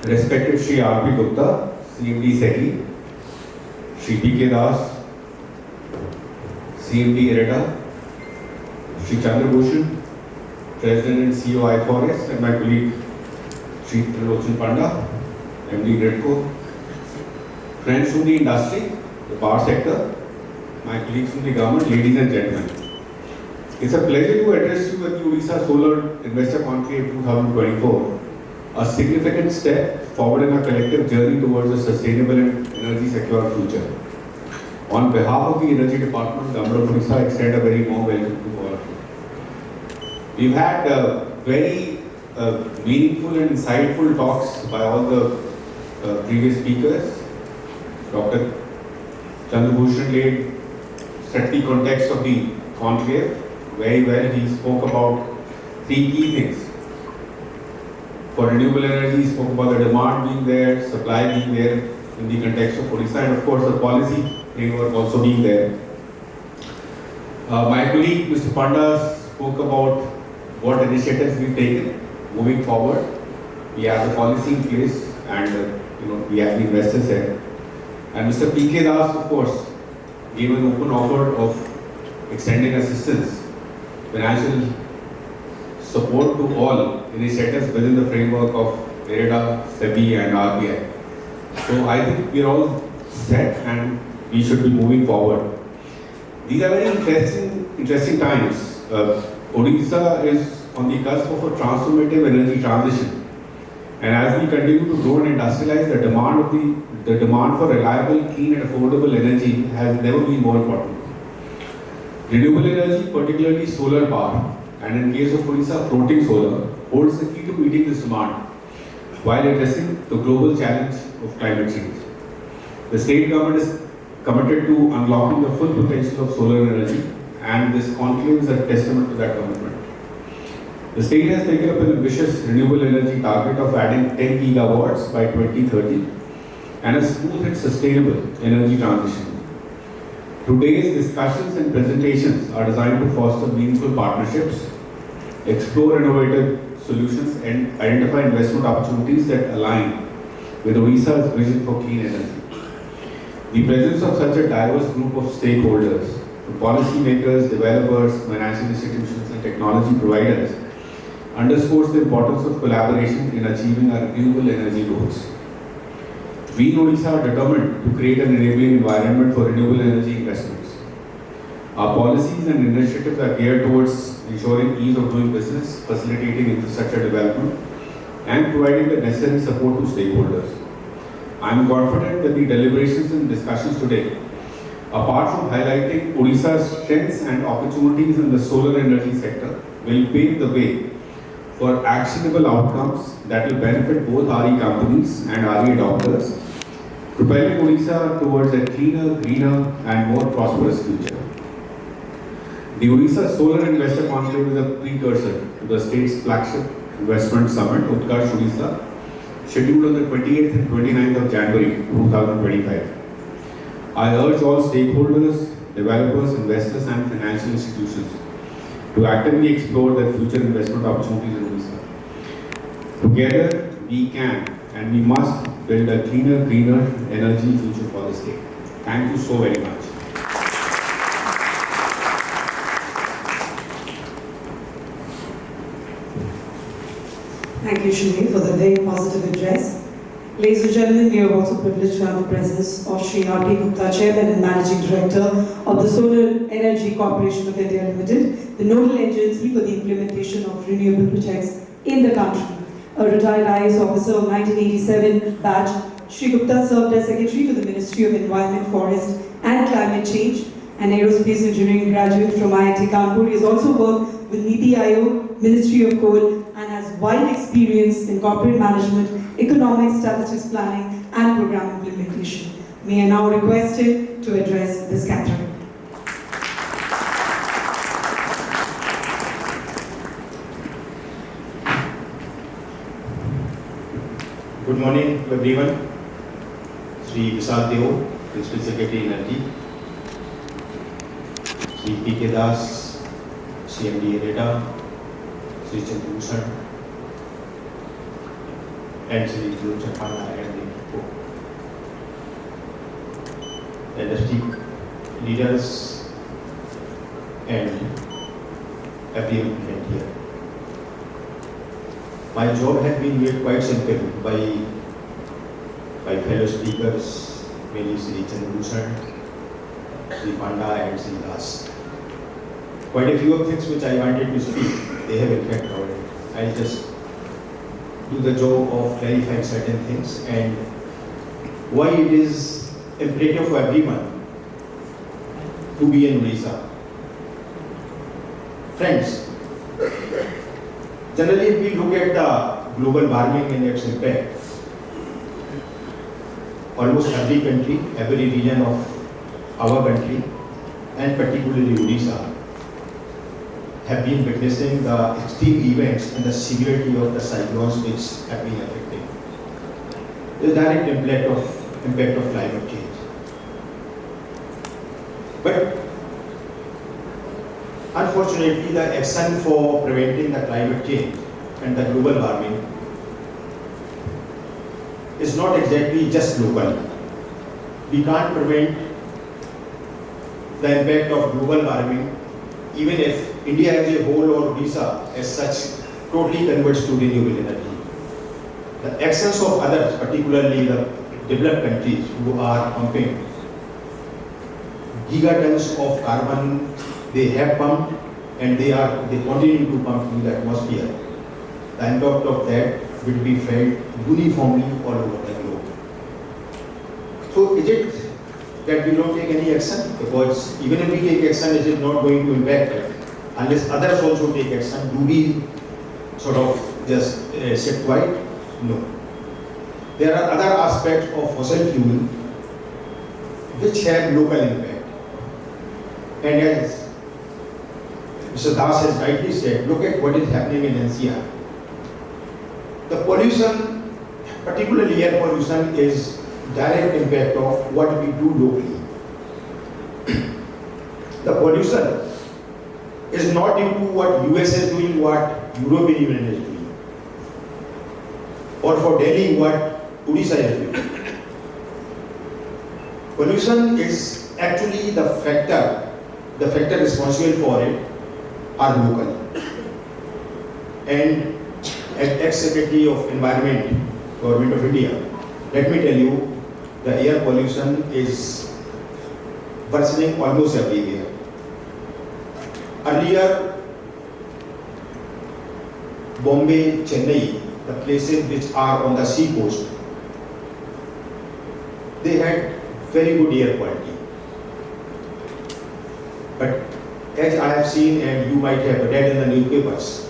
Respected Shri R.P. Gupta, CMD SETI, Shri P.K. Das, CMD IRETA, Shri Chandra Bhushan, President and CEO IAS, and my colleague Shri Trilochan Panda, MD GRIDCO, friends from the industry, the power sector, my colleagues from the government, ladies and gentlemen. It's a pleasure to address you at the Odisha Solar Investor Conclave 2024, a significant step forward in our collective journey towards a sustainable and energy secure future. On behalf of the Energy Department, Government of Odisha, I extend a very warm welcome to all of you. We've had very meaningful and insightful talks by all the previous speakers. Dr. Chandra Bhushan set the context of the conclave very well. He spoke about three key things. For renewable energy, he spoke about the demand being there, supply being there in the context of Odisha, and of course the policy framework also being there. My colleague Mr. Panda spoke about what initiatives we've taken moving forward. We have the policy in place, and we have the investors here. And Mr. P.K. Das, of course, gave an open offer of extending assistance, financial support to all initiatives within the framework of IRETA, SEBI and RBI. So I think we are all set and we should be moving forward. These are very interesting times. Odisha is on the cusp of a transformative energy transition. And as we continue to grow and industrialize, the demand for reliable, clean and affordable energy has never been more important. Renewable energy, particularly solar power, and in case of Odisha, floating solar, holds the key to meeting this demand while addressing the global challenge of climate change. The state government is committed to unlocking the full potential of solar energy, and this conclave is a testament to that commitment. The state has taken up an ambitious renewable energy target of adding 10 gigawatts by 2030 and a smooth and sustainable energy transition. Today's discussions and presentations are designed to foster meaningful partnerships, explore innovative solutions, and identify investment opportunities that align with Odisha's vision for clean energy. The presence of such a diverse group of stakeholders, from policymakers, developers, financial institutions, and technology providers, underscores the importance of collaboration in achieving our renewable energy goals. We in Odisha are determined to create an enabling environment for renewable energy investments. Our policies and initiatives are geared towards ensuring ease of doing business, facilitating infrastructure development, and providing the necessary support to stakeholders. I am confident that the deliberations and discussions today, apart from highlighting Odisha's strengths and opportunities in the solar energy sector, will pave the way for actionable outcomes that will benefit both RE companies and RE adopters, propelling Odisha towards a cleaner, greener and more prosperous future. The Odisha Solar Investor Conclave is a precursor to the state's flagship investment summit, Utkarsh Odisha, scheduled on the 28th and 29th of January 2025. I urge all stakeholders, developers, investors and financial institutions to actively explore their future investment opportunities in Odisha. Together, we can and we must build a cleaner, greener energy future for the state. Thank you so very much. Thank you, Shri, for the very positive address. Ladies and gentlemen, we are also privileged to have the presence of Shri R.P. Gupta, Chairman and Managing Director of the Solar Energy Corporation of India Limited, the nodal agency for the implementation of renewable projects in the country. A retired IAS officer of 1987 batch, Shri Gupta served as Secretary to the Ministry of Environment, Forest and Climate Change, an aerospace engineering graduate from IIT Kanpur. He has also worked with Niti Aayog, Ministry of Coal, and has wide experience in corporate management, economics, statistics planning, and program implementation. May I now request him to address this gathering. Good morning to everyone. Shri Vishal Kumar, Principal Secretary Energy, Shri P.K. Das, CMD IRETA, Shri Chandra Bhushan, and Shri Vishal Kumar and the industry leaders and everyone present here. My job has been made quite simple by fellow speakers, mainly Shri Chandrabhushan, Shri Panda and Shri Das. Quite a few of things which I wanted to speak, they have in fact covered it. I'll just do the job of clarifying certain things and why it is imperative for everyone to be in Odisha. Friends, generally if we look at the global warming and its impact, almost every country, every region of our country, and particularly Odisha, have been witnessing the extreme events and the severity of the cyclones which have been affecting the direct impact of climate change. But unfortunately, the action for preventing the climate change and the global warming is not exactly just local. We can't prevent the impact of global warming even if India as a whole or Odisha as such totally converts to renewable energy. The actions of others, particularly the developed countries who are pumping gigatons of carbon, they have pumped and they continue to pump in the atmosphere. The impact of that will be felt uniformly all over the globe. So is it that we don't take any action? Because even if we take action, it is not going to impact it. Unless others also take action, do we sort of just sit quiet? No. There are other aspects of fossil fuel which have local impact. And as Mr. Das has rightly said, look at what is happening in NCR. The pollution, particularly air pollution, is direct impact of what we do locally. The pollution is not due to what US is doing, what European Union is doing, or for Delhi what Odisha is doing. Pollution is actually the factor responsible for it are local. And as ex-Secretary of Environment, Government of India, let me tell you, the air pollution is worsening almost everywhere. Earlier, Bombay, Chennai, the places which are on the sea coast, they had very good air quality. But as I have seen and you might have read in the newspapers,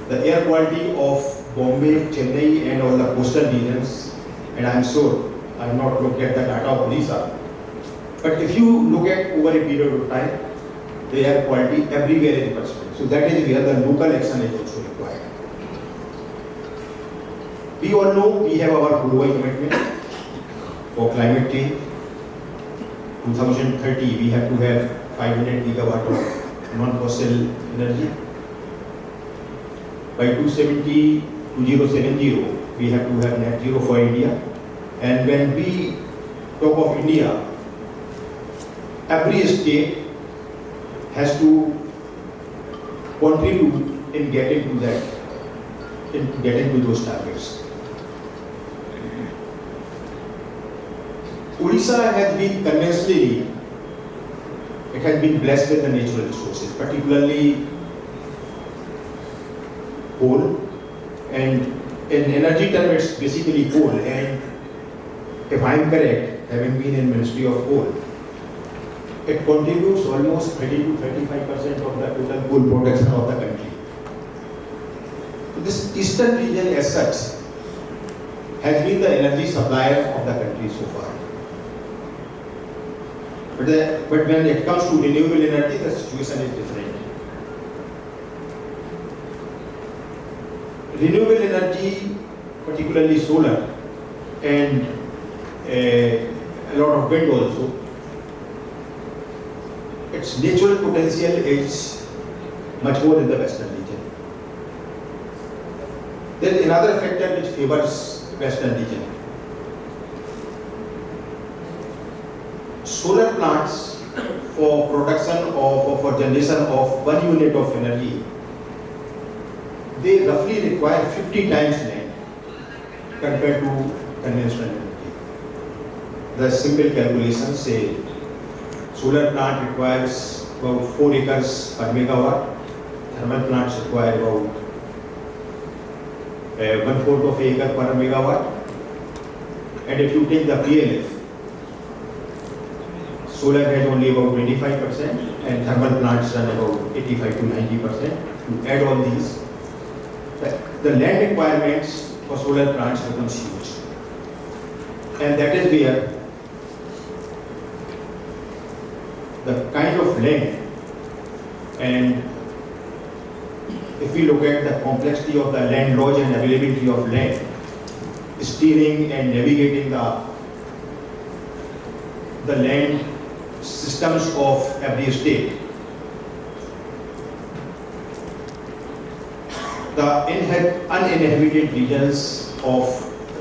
the air quality of Bombay, Chennai and all the coastal regions, and I am sure I have not looked at the data of Odisha, but if you look at over a period of time, the air quality everywhere is worsening. So that is where the local action is also required. We all know we have our global commitment for climate change. 2030 we have to have 500 gigawatt of non-fossil energy. By 2070 we have to have net zero for India. And when we talk of India, every state has to contribute in getting to that, in getting to those targets. Odisha has been conventionally, it has been blessed with the natural resources, particularly coal, and in energy terms it's basically coal, and if I am correct, having been in Ministry of Coal, it contributes almost 30 to 35% of the total coal production of the country. So this eastern region as such has been the energy supplier of the country so far. But when it comes to renewable energy, the situation is different. Renewable energy, particularly solar and a lot of wind also, its natural potential is much more in the western region. There is another factor which favors western region. Solar plants for production of for generation of 1 unit of energy, they roughly require 50 times land compared to conventional energy. The simple calculation say solar plant requires about 4 acres per megawatt, thermal plants require about 1/4 of an acre per megawatt, and if you take the PLF, solar has only about 25% and thermal plants run about 85 to 90%. You add all these, the land requirements for solar plants becomes huge. And that is where the kind of land, and if we look at the complexity of the land laws and availability of land, steering and navigating the land systems of every state, the uninhabited regions of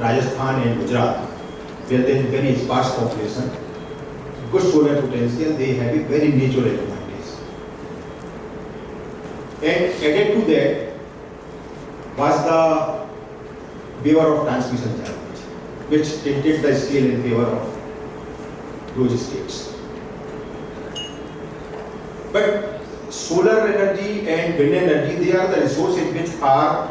Rajasthan and Gujarat, where there is very sparse population, good solar potential, they have a very natural advantage. And added to that was the waiver of transmission charges, which tilted the scale in favor of those states. But solar energy and wind energy, they are the resources which are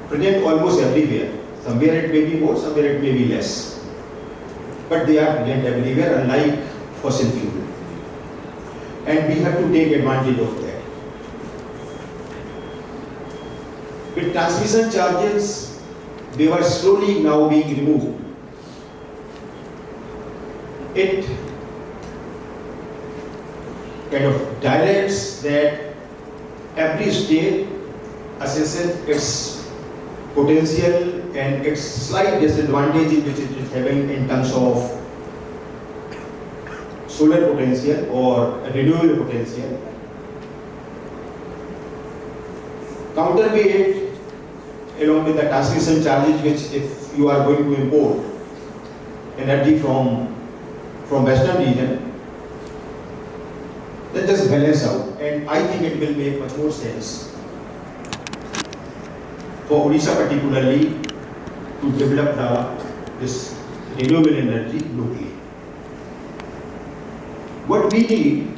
present almost everywhere. Somewhere it may be more, somewhere it may be less. But they are present everywhere, unlike fossil fuel. And we have to take advantage of that. With transmission charges, they were slowly now being removed. It kind of directs that every state assesses its potential and its slight disadvantage which it is having in terms of solar potential or renewable potential. Counterweight along with the transmission charges, which if you are going to import energy from western region, then just balance out, and I think it will make much more sense for Odisha particularly to develop this renewable energy locally. What we need